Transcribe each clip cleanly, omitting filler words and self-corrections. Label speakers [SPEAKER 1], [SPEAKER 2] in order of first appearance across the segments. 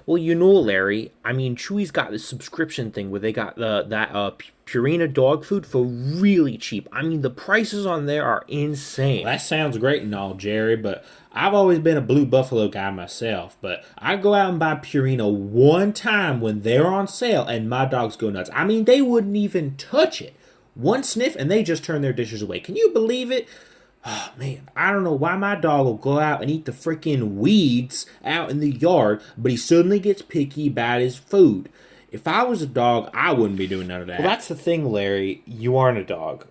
[SPEAKER 1] Well, Larry, I mean, Chewy's got this subscription thing where they got Purina dog food for really cheap. I mean, the prices on there are insane.
[SPEAKER 2] Well, that sounds great and all, Jerry, but I've always been a Blue Buffalo guy myself. But I go out and buy Purina one time when they're on sale, and my dogs go nuts. I mean, they wouldn't even touch it. One sniff, and they just turn their dishes away. Can you believe it? Oh man, I don't know why my dog will go out and eat the freaking weeds out in the yard, but he suddenly gets picky about his food. If I was a dog, I wouldn't be doing none of that.
[SPEAKER 1] Well, that's the thing, Larry. You aren't a dog.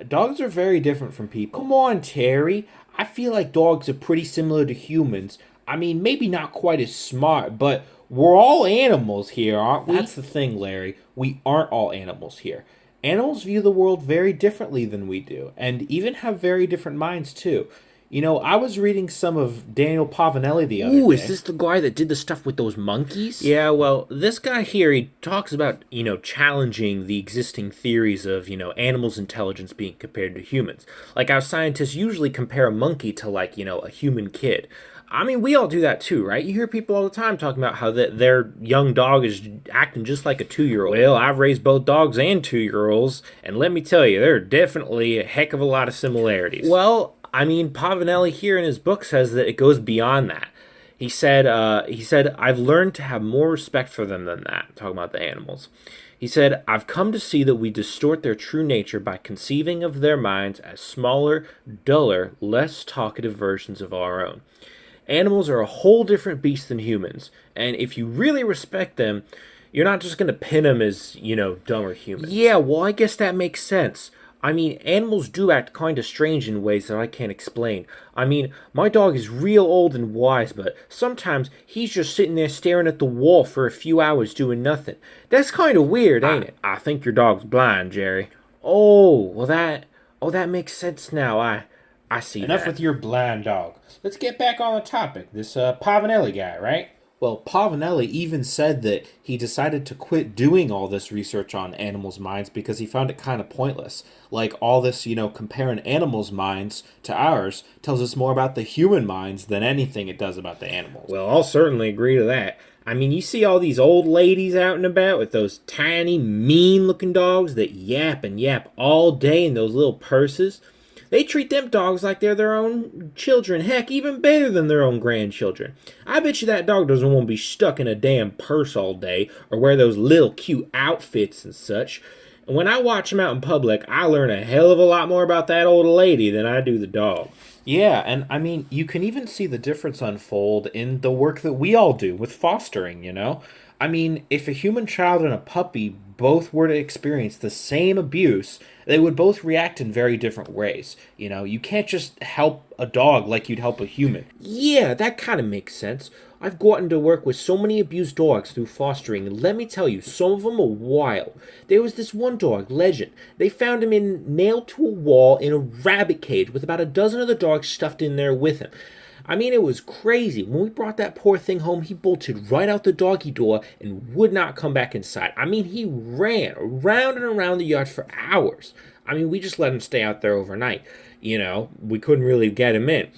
[SPEAKER 1] Dogs are very different from people.
[SPEAKER 2] Come on, Terry. I feel like dogs are pretty similar to humans. I mean, maybe not quite as smart, but we're all animals here, aren't we?
[SPEAKER 1] That's the thing, Larry. We aren't all animals here. Animals view the world very differently than we do, and even have very different minds, too. I was reading some of Daniel Pavanelli the other day.
[SPEAKER 2] Ooh, is this the guy that did the stuff with those monkeys?
[SPEAKER 1] Yeah, well, this guy here, he talks about, challenging the existing theories of, animals' intelligence being compared to humans. Like how scientists usually compare a monkey to, like, a human kid. I mean, we all do that too, right? You hear people all the time talking about how their young dog is acting just like a 2-year-old. Well, I've raised both dogs and 2-year-olds, and let me tell you, there are definitely a heck of a lot of similarities. Well, I mean, Pavanelli here in his book says that it goes beyond that. He said, I've learned to have more respect for them than that, talking about the animals. He said, I've come to see that we distort their true nature by conceiving of their minds as smaller, duller, less talkative versions of our own. Animals are a whole different beast than humans, and if you really respect them, you're not just going to pin them as, dumber humans.
[SPEAKER 2] Yeah, well, I guess that makes sense. I mean, animals do act kind of strange in ways that I can't explain. I mean, my dog is real old and wise, but sometimes he's just sitting there staring at the wall for a few hours doing nothing. That's kind of weird, ain't it?
[SPEAKER 1] I think your dog's blind, Jerry.
[SPEAKER 2] That makes sense now. I see
[SPEAKER 1] Enough
[SPEAKER 2] that.
[SPEAKER 1] with your blind dog. Let's get back on the topic. This Pavanelli guy, right? Well, Pavanelli even said that he decided to quit doing all this research on animals' minds because he found it kind of pointless. Like, all this, comparing animals' minds to ours tells us more about the human minds than anything it does about the animals.
[SPEAKER 2] Well, I'll certainly agree to that. I mean, you see all these old ladies out and about with those tiny, mean-looking dogs that yap and yap all day in those little purses. They treat them dogs like they're their own children. Heck, even better than their own grandchildren. I bet you that dog doesn't want to be stuck in a damn purse all day or wear those little cute outfits and such. And when I watch them out in public, I learn a hell of a lot more about that old lady than I do the dog.
[SPEAKER 1] Yeah, and I mean, you can even see the difference unfold in the work that we all do with fostering. I mean, if a human child and a puppy both were to experience the same abuse, they would both react in very different ways. You can't just help a dog like you'd help a human.
[SPEAKER 2] Yeah, that kind of makes sense. I've gotten to work with so many abused dogs through fostering, and let me tell you, some of them are wild. There was this one dog, Legend. They found him nailed to a wall in a rabbit cage with about a dozen other dogs stuffed in there with him. I mean, it was crazy. When we brought that poor thing home, he bolted right out the doggy door and would not come back inside. I mean, he ran around and around the yard for hours. I mean, we just let him stay out there overnight. We couldn't really get him in.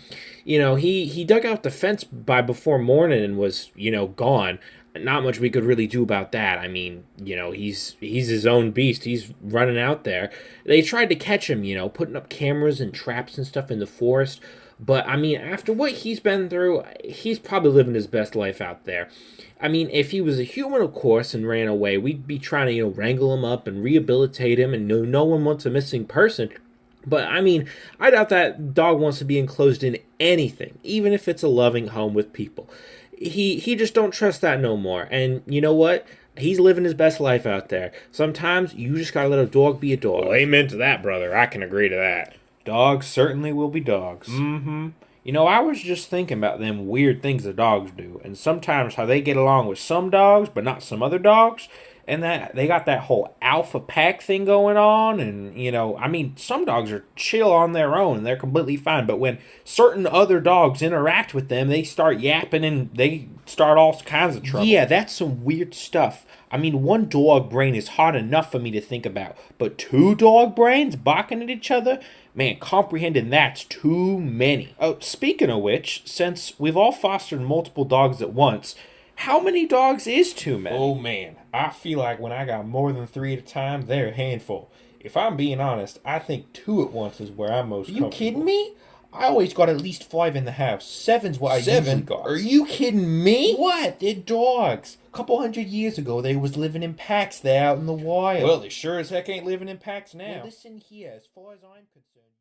[SPEAKER 2] He dug out the fence by before morning and was, gone. Not much we could really do about that. I mean, he's his own beast. He's running out there. They tried to catch him, putting up cameras and traps and stuff in the forest. But, I mean, after what he's been through, he's probably living his best life out there. I mean, if he was a human, of course, and ran away, we'd be trying to, wrangle him up and rehabilitate him, and no one wants a missing person. But, I mean, I doubt that dog wants to be enclosed in anything, even if it's a loving home with people. He just don't trust that no more. And you know what? He's living his best life out there. Sometimes you just gotta let a dog be a dog.
[SPEAKER 1] Well, amen to that, brother. I can agree to that. Dogs certainly will be dogs.
[SPEAKER 2] Mm-hmm.
[SPEAKER 1] I was just thinking about them weird things the dogs do, and sometimes how they get along with some dogs, but not some other dogs, and that they got that whole alpha pack thing going on, and, I mean, some dogs are chill on their own, and they're completely fine, but when certain other dogs interact with them, they start yapping, and they start all kinds of trouble.
[SPEAKER 2] Yeah, that's some weird stuff. I mean, one dog brain is hard enough for me to think about, but 2 dog brains barking at each other? Man, comprehending that's too many.
[SPEAKER 1] Oh, speaking of which, since we've all fostered multiple dogs at once,
[SPEAKER 2] How many dogs is too many?
[SPEAKER 3] Oh man, I feel like when I got more than 3 at a time, they're a handful. If I'm being honest, I think 2 at once is where I'm most
[SPEAKER 2] Are you
[SPEAKER 3] comfortable.
[SPEAKER 2] kidding me?
[SPEAKER 3] I always got at least 5 in the house. 7's what I usually got.
[SPEAKER 2] Are you kidding me?
[SPEAKER 3] What? They're dogs. A couple hundred years ago, they was living in packs there out in the wild. Well, they sure as heck ain't living in packs now.
[SPEAKER 2] Well, listen here, as far as I'm concerned.